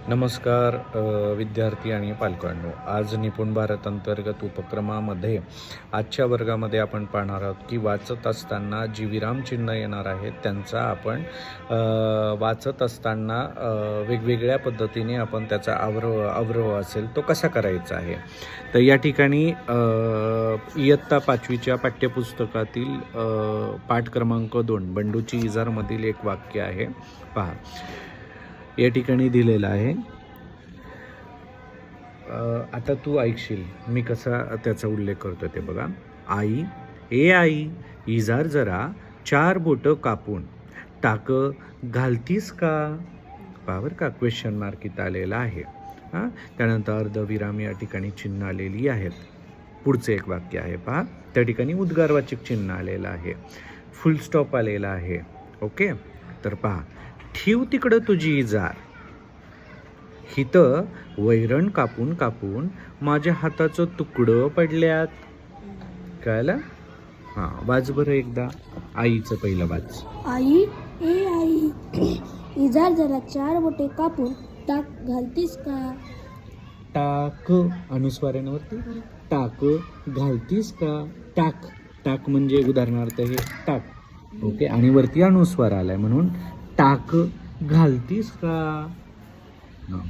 नमस्कार विद्यार्थी आणि पालकांनो. आज निपुण भारत अंतर्गत उपक्रमामध्ये आजच्या वर्गामध्ये आपण पाहणार आहोत की वाचत असताना जी विरामचिन्ह येणार आहेत त्यांचा आपण वाचत असताना वेगवेगळ्या पद्धतीने आपण त्याचा अवरव असेल तो कसा करायचा आहे. तर या ठिकाणी इयत्ता 5वीच्या पाठ्यपुस्तकातील पाठ क्रमांक 2 बंडूची इजारमधील एक वाक्य आहे. पहा, या ठिकाणी दिलेलं आहे. आता तू ऐकशील मी कसा त्याचा उल्लेख करतो ते बघा. आई इजार जरा 4 बोटं कापून टाक घालतीस का. पावर का क्वेश्चन मार्क इथं आलेला आहे. त्यानंतर अर्धविराम या ठिकाणी चिन्ह आलेली आहेत. पुढचं एक वाक्य आहे पहा, त्या ठिकाणी उद्गारवाचक चिन्ह आलेलं आहे, फुल स्टॉप आलेला आहे. ओके, तर पहा, ठेव तिकडं तुझी इजार, हिथं वैरण कापून कापून माझ्या हाताचं तुकडं पडल्यात. कळलं? हां, वाच बरं एकदा आईचं पहिलं वाच. आई इजार जरा 4 बोटे कापून टाक घालतीस का. टाक अनुस्वारांवरती, टाक घालतीस का. टाक टाक म्हणजे उदाहरणार्थ हे टाक. ओके, आणि वरती अनुस्वार आलाय म्हणून टाक घालतीस का.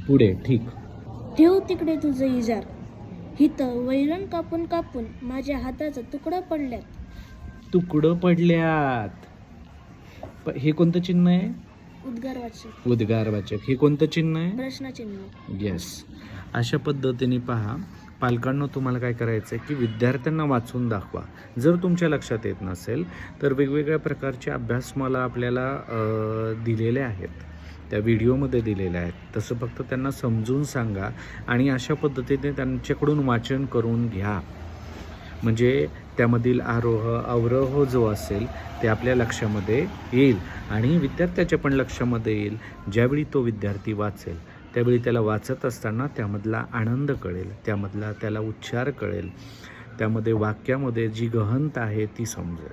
पुढे ठीक. ठेव तिकडे तुझं इजार, हिथं वैरण कापून कापून माझ्या हाताचं तुकडं पडल्यात. तुकडं पडल्यात. हे कोणतं चिन्ह आहे? उद्गारवाचक. हे कोणतं चिन्ह आहे? प्रश्नचिन्ह. येस. अशा पद्धतीने पहा पालकांना, तुम्हाला काय करायचं आहे की विद्यार्थ्यांना वाचून दाखवा. जर तुमच्या लक्षात येत नसेल तर वेगवेगळ्या प्रकारचे अभ्यासमाला आपल्याला दिलेले आहेत, त्या व्हिडिओमध्ये दिलेल्या आहेत. तसं फक्त त्यांना समजून सांगा आणि अशा पद्धतीने त्यांच्याकडून वाचन करून घ्या. म्हणजे त्यामधील आरोह अवरोह जो असेल ते आपल्या लक्षामध्ये येईल आणि विद्यार्थ्याच्या पण लक्षामध्ये येईल. ज्यावेळी तो विद्यार्थी वाचेल त्यावेळी त्याला वाचत असताना त्यामधला आनंद कळेल, त्यामधला त्याला उच्चार कळेल, त्यामध्ये वाक्यामध्ये जी गहनता आहे ती समजेल.